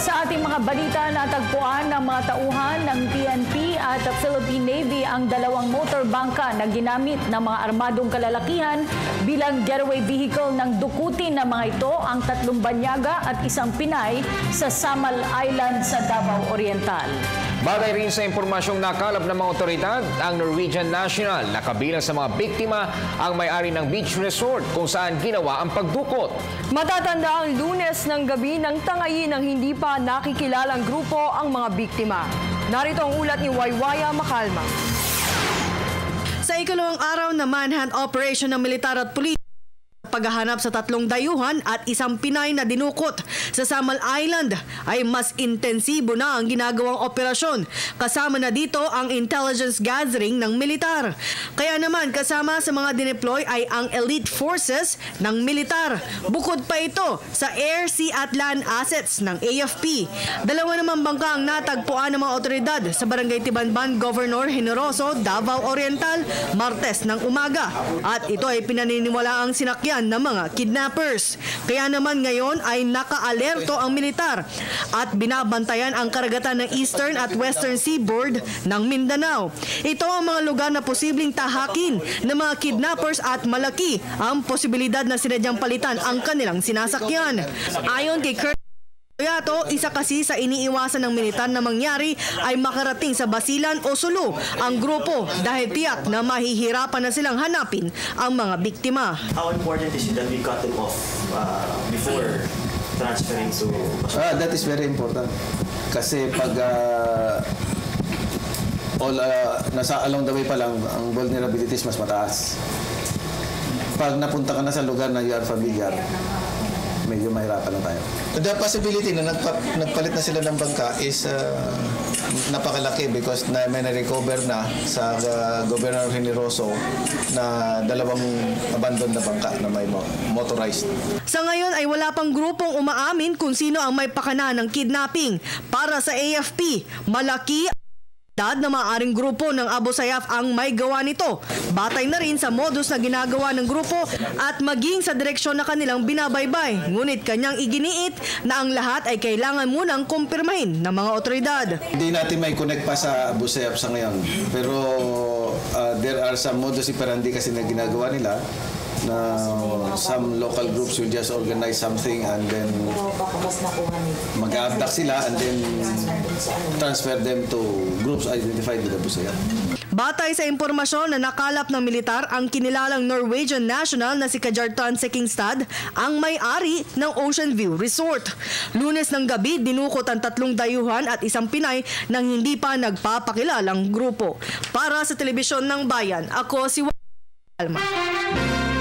sa ating mga balita, natagpuan ng mga tauhan ng PNP at Philippine Navy ang dalawang motor bangka na ginamit ng mga armadong kalalakihan bilang getaway vehicle ng dukutin ng mga ito ang 3 banyaga at 1 Pinay sa Samal Island sa Davao Oriental. Batay rin sa impormasyong nakalap ng mga otoridad, ang Norwegian National na kabilang sa mga biktima ang may-ari ng beach resort kung saan ginawa ang pagdukot. Matatanda ang Lunes ng gabi ng tangayin ng hindi pa nakikilalang grupo ang mga biktima. Narito ang ulat ni Waywaya Makalma. Sa ikalawang araw na manhunt operation ng militar at pulis, paghahanap sa 3 dayuhan at 1 Pinay na dinukot sa Samal Island ay mas intensibo na ang ginagawang operasyon. Kasama na dito ang intelligence gathering ng militar. Kaya naman kasama sa mga dineploy ay ang elite forces ng militar. Bukod pa ito sa air, sea at land assets ng AFP. 2 naman bangka ang natagpuan ng mga otoridad sa Barangay Tibanban, Governor Generoso, Davao Oriental, Martes ng umaga. At ito ay pinaniniwala ang sinakyan ng mga kidnappers. Kaya naman ngayon ay naka-alerto ang militar at binabantayan ang karagatan ng Eastern at Western Seaboard ng Mindanao. Ito ang mga lugar na posibleng tahakin ng mga kidnappers at malaki ang posibilidad na sinadyang palitan ang kanilang sinasakyan. Ayon kay Kurt Yato, isa kasi sa iniiwasan ng militar na mangyari ay makarating sa Basilan o Sulu ang grupo dahil tiyak na mahihirapan na silang hanapin ang mga biktima. How important is it that we cut them off before transferring to Basilan? That is very important. Kasi pag nasa along the way pa lang, ang vulnerabilities mas mataas. Pag napunta ka na sa lugar na you are familiar, medyo mahirapan na tayo. The possibility na nagpalit na sila ng bangka is napakalaki because may na-recover na sa Governor Generoso na 2 abandoned na bangka na may motorized. Sa ngayon ay wala pang grupong umaamin kung sino ang may pakana ng kidnapping. Para sa AFP, malaki na maaaring grupo ng Abu Sayyaf ang may gawa nito. Batay na rin sa modus na ginagawa ng grupo at maging sa direksyon na kanilang binabaybay. Ngunit kanyang iginiit na ang lahat ay kailangan munang kumpirmahin ng mga otoridad. Hindi natin may connect pa sa Abu Sayyaf sa ngayon. Pero there are some modus operandi kasi na ginagawa nila na some local groups will just organize something and then mag-abduct sila and then transfer them to groups identified with Abu Sayyaf. Batay sa impormasyon na nakalap ng militar, ang kinilalang Norwegian national na si Kajartan Sekingstad ang may-ari ng Ocean View Resort. Lunes ng gabi, dinukot ang 3 dayuhan at 1 Pinay nang hindi pa nagpapakilalang grupo. Para sa Telebisyon ng Bayan, ako si Alma.